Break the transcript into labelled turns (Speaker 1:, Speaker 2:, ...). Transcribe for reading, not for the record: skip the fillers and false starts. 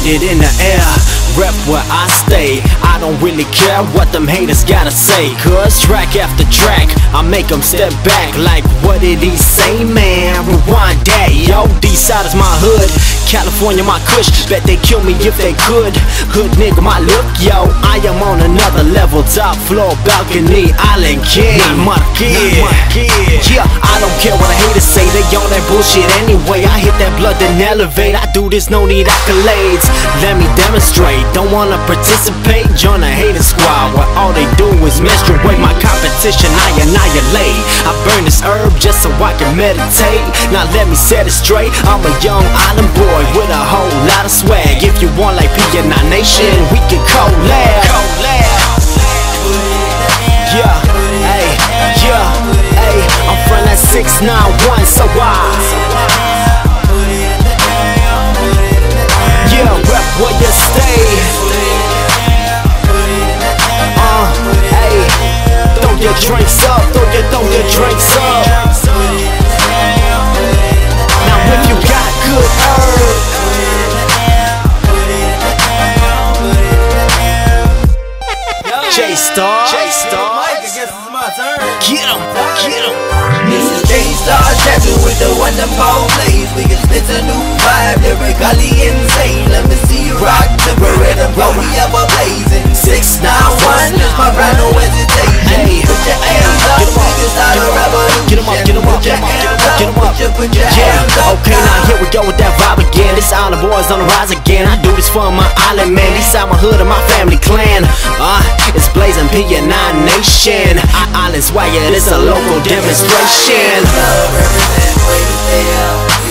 Speaker 1: it in the air, rep where I stay. I don't really care what them haters gotta say, cause track after track I make them step back like, what did he say, man? Rewind that, yo. D-side is my hood, California my kush. Bet they kill me if they could. Hood nigga my look, yo. I am on another level, top floor, balcony, island king. Not my kid. Yeah, I don't care what the haters say, they on that bullshit anyway. I hit that blood then elevate. I do this, no need accolades. Let me demonstrate. Don't wanna participate? Join the hater squad where all they do is menstruate. My competition I annihilate. I burn this herb just so I can meditate. Now let me set it straight. I'm a young island boy with a whole lot of swag. If you want like P&I Nation, we can collab. Yeah, hey, yeah, hey. I'm from that 691, so yeah, rep where you stay. Hey, throw your drinks up, throw your drinks up. Now if you got good herb, J-Star, get him, get him.
Speaker 2: This is J-Star trapping with the wonderful blaze. We can spit a new vibe, lyrically insane. Let me see you rock the rhythm, blow me up a blazing. 691 is my brand, no hesitation.
Speaker 1: Hey,
Speaker 2: put your hands up, we can start a revolution.
Speaker 1: Get 'em up, get 'em up, get 'em up. Yeah, okay, now here we go with that vibe again. This island boys on the rise again. I do this for my island man. These out my hood and my family clan. It's blazing P&I Nation. Island swagger, it's a local demonstration.
Speaker 2: Love represent, way to stay out.